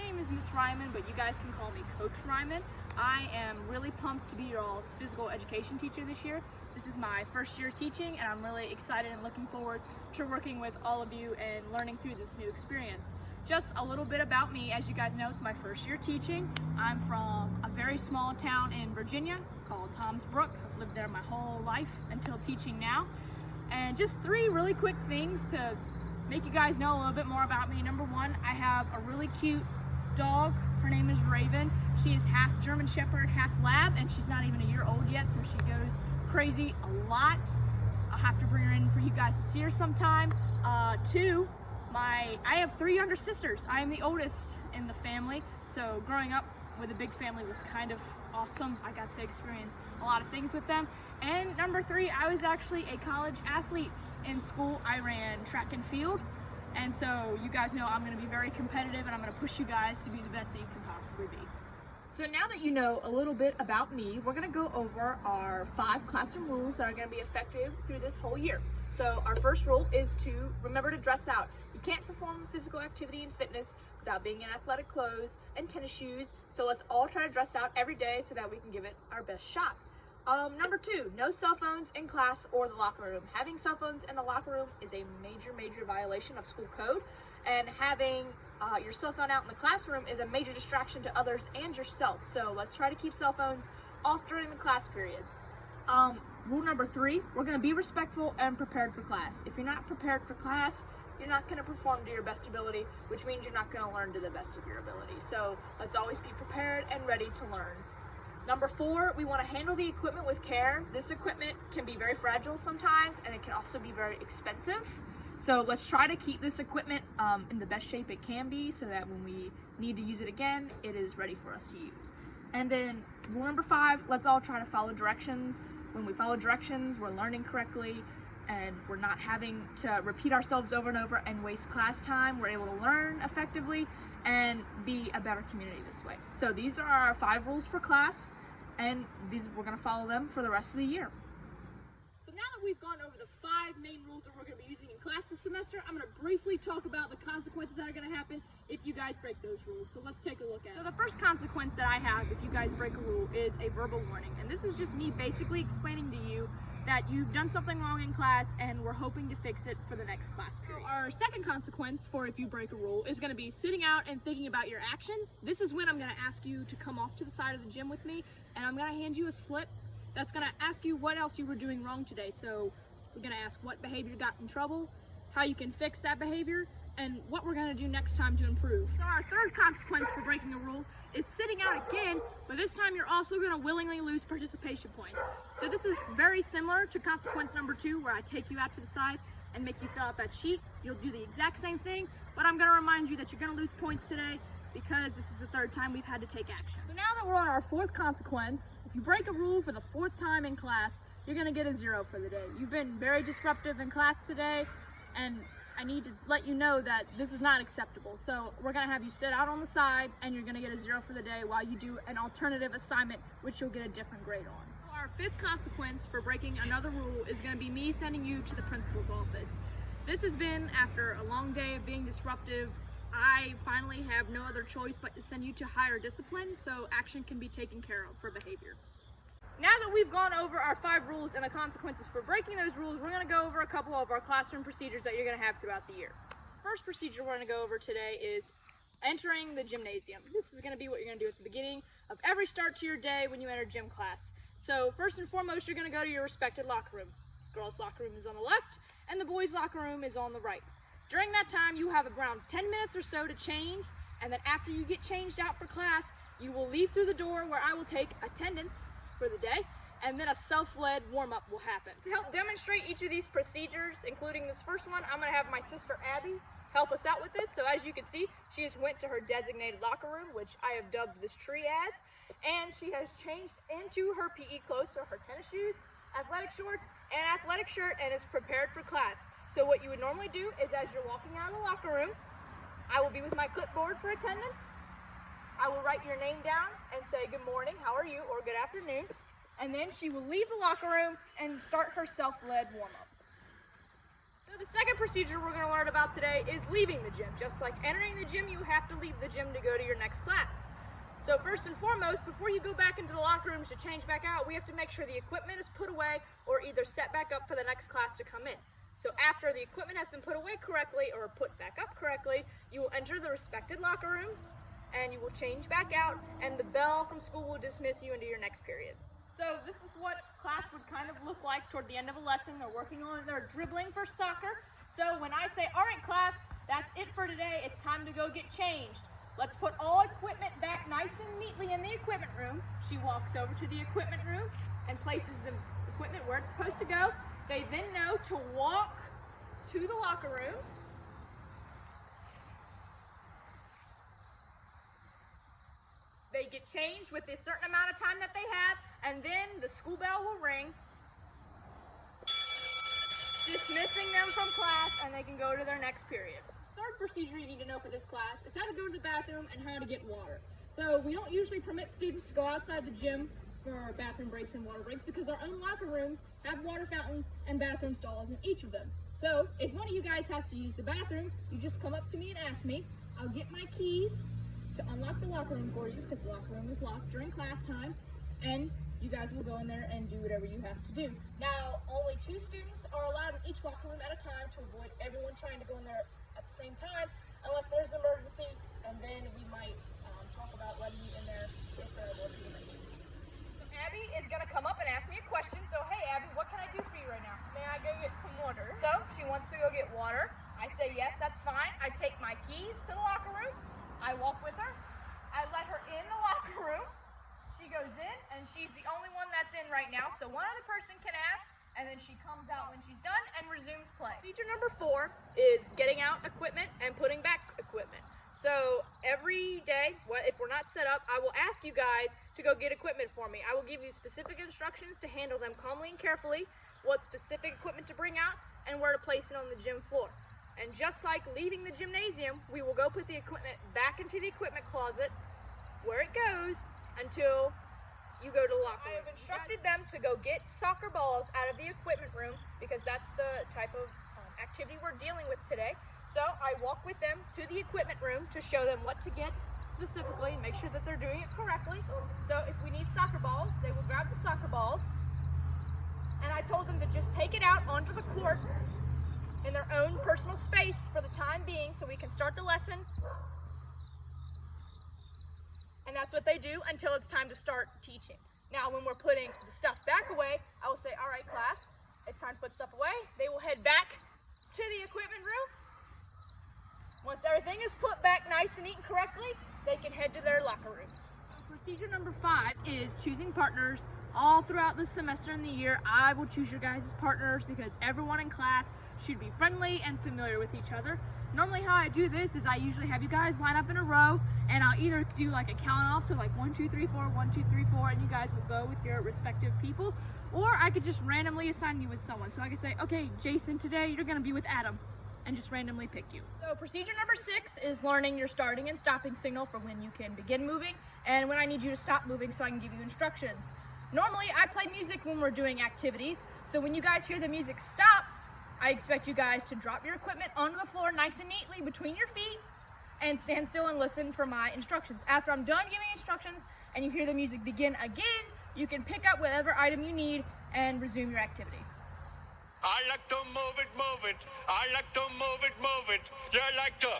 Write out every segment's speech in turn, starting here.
name is Miss Ryman, but you guys can call me Coach Ryman. I am really pumped to be your all's physical education teacher this year. This is my first year teaching, and I'm really excited and looking forward to working with all of you and learning through this new experience. Just a little bit about me. As you guys know, it's my first year teaching. I'm from a very small town in Virginia called Tom's Brook. I've lived there my whole life until teaching now. And just 3 really quick things to make you guys know a little bit more about me. Number 1, I have a really cute dog. Her name is Raven. She is half German Shepherd, half Lab, and she's not even a year old yet, so she goes crazy a lot. I'll have to bring her in for you guys to see her sometime. 2, I have 3 younger sisters. I am the oldest in the family, so growing up with a big family was kind of awesome. I got to experience a lot of things with them. And number 3, I was actually a college athlete in school. I ran track and field, and so you guys know I'm going to be very competitive, and I'm going to push you guys to be the best that you can possibly be. So now that you know a little bit about me, we're going to go over our 5 classroom rules that are going to be effective through this whole year. So our first rule is to remember to dress out. You can't perform physical activity and fitness without being in athletic clothes and tennis shoes, so let's all try to dress out every day so that we can give it our best shot. Number 2, no cell phones in class or the locker room. Having cell phones in the locker room is a major violation of school code, and having your cell phone out in the classroom is a major distraction to others and yourself. So let's try to keep cell phones off during the class period. Rule number 3, we're going to be respectful and prepared for class. If you're not prepared for class, you're not going to perform to your best ability, which means you're not going to learn to the best of your ability. So let's always be prepared and ready to learn. Number 4, we want to handle the equipment with care. This equipment can be very fragile sometimes, and it can also be very expensive. So let's try to keep this equipment in the best shape it can be so that when we need to use it again, it is ready for us to use. And then rule number 5, let's all try to follow directions. When we follow directions, we're learning correctly, and we're not having to repeat ourselves over and over and waste class time. We're able to learn effectively and be a better community this way. So these are our 5 rules for class, and we're going to follow them for the rest of the year. So now that we've gone over the 5 main rules that we're going to be using in class this semester, I'm going to briefly talk about the consequences that are going to happen if you guys break those rules. So let's take a look at it. So the first consequence that I have if you guys break a rule is a verbal warning. And this is just me basically explaining to you that you've done something wrong in class and we're hoping to fix it for the next class period. So our second consequence for if you break a rule is going to be sitting out and thinking about your actions. This is when I'm going to ask you to come off to the side of the gym with me, and I'm going to hand you a slip that's going to ask you what else you were doing wrong today. So we're going to ask what behavior got in trouble, how you can fix that behavior, and what we're going to do next time to improve. So our third consequence for breaking a rule is sitting out again, but this time you're also going to willingly lose participation points. So this is very similar to consequence number 2, where I take you out to the side and make you fill out that sheet. You'll do the exact same thing, but I'm going to remind you that you're going to lose points today because this is the 3rd time we've had to take action. So now that we're on our 4th consequence, if you break a rule for the 4th time in class, you're going to get a 0 for the day. You've been very disruptive in class today, and I need to let you know that this is not acceptable. So we're going to have you sit out on the side, and you're going to get a 0 for the day while you do an alternative assignment, which you'll get a different grade on. So our 5th consequence for breaking another rule is going to be me sending you to the principal's office. This has been after a long day of being disruptive. I finally have no other choice but to send you to higher discipline so action can be taken care of for behavior. Now that we've gone over our 5 rules and the consequences for breaking those rules, we're going to go over a couple of our classroom procedures that you're going to have throughout the year. First procedure we're going to go over today is entering the gymnasium. This is going to be what you're going to do at the beginning of every start to your day when you enter gym class. So first and foremost, you're going to go to your respected locker room. Girls' locker room is on the left, and the boys' locker room is on the right. During that time, you have around 10 minutes or so to change, and then after you get changed out for class, you will leave through the door where I will take attendance for the day, and then a self-led warm-up will happen. To help demonstrate each of these procedures, including this first one, I'm going to have my sister Abby help us out with this. So as you can see, she just went to her designated locker room, which I have dubbed this tree as, and she has changed into her PE clothes, so her tennis shoes, athletic shorts, and athletic shirt, and is prepared for class. So what you would normally do is as you're walking out of the locker room, I will be with my clipboard for attendance. I will write your name down and say good morning, how are you, or good afternoon. And then she will leave the locker room and start her self-led warm-up. So So the second procedure we're going to learn about today is leaving the gym. Just like entering the gym, you have to leave the gym to go to your next class. So first and foremost, before you go back into the locker rooms to change back out, we have to make sure the equipment is put away or either set back up for the next class to come in. So after the equipment has been put away correctly or put back up correctly, you will enter the respected locker rooms and you will change back out, and the bell from school will dismiss you into your next period. So this is what class would kind of look like toward the end of a lesson. They're working on their dribbling for soccer. So when I say, all right class, that's it for today, it's time to go get changed. Let's put all equipment back nice and neatly in the equipment room. She walks over to the equipment room and places the equipment where it's supposed to go. They then know to walk to the locker rooms. They get changed with a certain amount of time that they have, and then the school bell will ring, dismissing them from class, and they can go to their next period. Third procedure you need to know for this class is how to go to the bathroom and how to get water. So we don't usually permit students to go outside the gym for bathroom breaks and water breaks because our own locker rooms have water fountains and bathroom stalls in each of them. So if one of you guys has to use the bathroom, you just come up to me and ask me. I'll get my keys to unlock the locker room for you because the locker room is locked during class time, and you guys will go in there and do whatever you have to do. Now, only 2 students are allowed in each locker room at a time to avoid everyone trying to go in there at the same time, unless there's an emergency, and then we might talk about letting you in there if there are more people than you. So Abby is going to come up and ask me a question. So, hey Abby, what can I do for you right now? May I go get some water? So, she wants to go get water. I say, yes, that's fine. I take my keys to the locker room. I walk with her. I let her in the locker room. She goes in, and she's the only one that's in right now. So one other person can ask, and then she comes out when she's done and resumes play. Feature number 4 is getting out equipment and putting back equipment. So every day, if we're not set up, I will ask you guys to go get equipment for me. I will give you specific instructions to handle them calmly and carefully, what specific equipment to bring out, and where to place it on the gym floor. And just like leaving the gymnasium, we will go put the equipment back into the equipment closet where it goes until you go to the locker room. I have instructed them to go get soccer balls out of the equipment room because that's the type of activity we're dealing with today. So I walk with them to the equipment room to show them what to get specifically and make sure that they're doing it correctly. So if we need soccer balls, they will grab the soccer balls. And I told them to just take it out onto the court in their own personal space for the time being so we can start the lesson. And that's what they do until it's time to start teaching. Now when we're putting the stuff back away, I will say, all right class, it's time to put stuff away. They will head back to the equipment room. Once everything is put back nice and neat and correctly, they can head to their locker rooms. Procedure number 5 is choosing partners. All throughout the semester and the year, I will choose your guys as partners because everyone in class should be friendly and familiar with each other. Normally how I do this is I usually have you guys line up in a row, and I'll either do like a count off, so like 1, 2, 3, 4, 1, 2, 3, 4, and you guys will go with your respective people, or I could just randomly assign you with someone. So I could say, okay, Jason, today you're gonna be with Adam, and just randomly pick you. So procedure number 6 is learning your starting and stopping signal for when you can begin moving and when I need you to stop moving so I can give you instructions. Normally I play music when we're doing activities, so when you guys hear the music stop, I expect you guys to drop your equipment onto the floor nice and neatly between your feet and stand still and listen for my instructions. After I'm done giving instructions and you hear the music begin again, you can pick up whatever item you need and resume your activity. I like to move it, move it. I like to move it, move it. You like to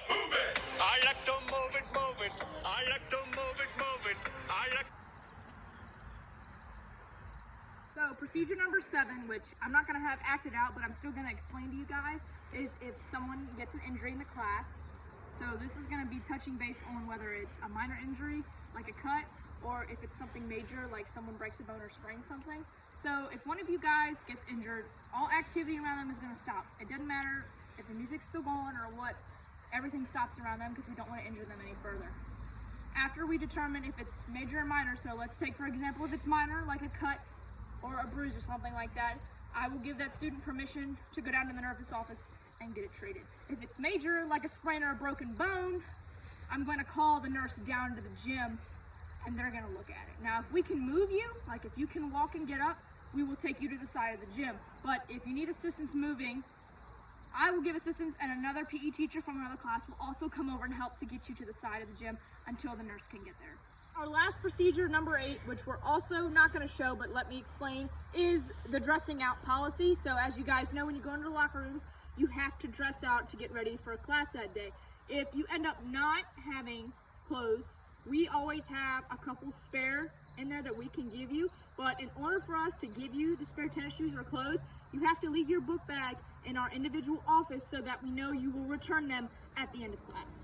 move it. I like to move it, move it. I like to move it, move it. I like. So procedure number 7, which I'm not going to have acted out, but I'm still going to explain to you guys, is if someone gets an injury in the class. So this is going to be touching base on whether it's a minor injury, like a cut, or if it's something major, like someone breaks a bone or sprains something. So if one of you guys gets injured, all activity around them is going to stop. It doesn't matter if the music's still going or what, everything stops around them because we don't want to injure them any further. After we determine if it's major or minor, so let's take for example if it's minor, like a cut, or a bruise or something like that, I will give that student permission to go down to the nurse's office and get it treated. If it's major, like a sprain or a broken bone, I'm going to call the nurse down to the gym and they're going to look at it. Now, if we can move you, like if you can walk and get up, we will take you to the side of the gym. But if you need assistance moving, I will give assistance, and another PE teacher from another class will also come over and help to get you to the side of the gym until the nurse can get there. Our last procedure, number 8, which we're also not going to show, but let me explain, is the dressing out policy. So as you guys know, when you go into the locker rooms, you have to dress out to get ready for a class that day. If you end up not having clothes, we always have a couple spare in there that we can give you, but in order for us to give you the spare tennis shoes or clothes, you have to leave your book bag in our individual office so that we know you will return them at the end of class.